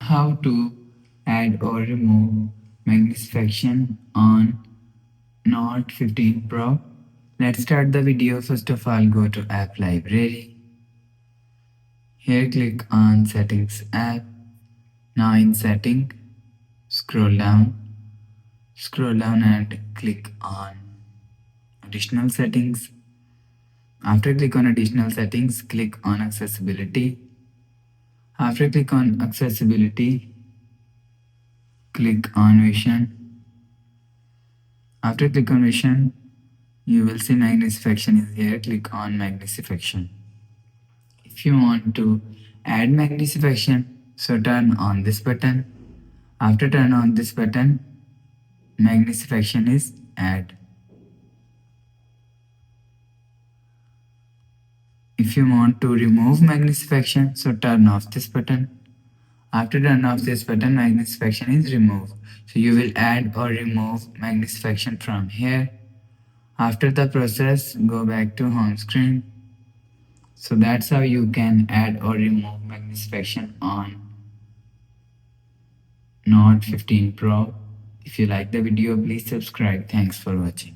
How to add or remove magnification on Note 15 Pro. Let's start the video. First of all, go to App Library. Here click on Settings app. Now in Setting, scroll down and click on Additional Settings. After click on Additional Settings, click on Accessibility. After click on Accessibility, click on Vision. After click on Vision, you will see Magnification is here. Click on Magnification. If you want to add magnification, so turn on this button. After turn on this button, magnification is add. If you want to remove magnification, so turn off this button. After turn off this button, magnification is removed. So you will add or remove magnification from here. After the process, go back to home screen. So that's how you can add or remove magnification on Note 15 Pro. If you like the video, please subscribe. Thanks for watching.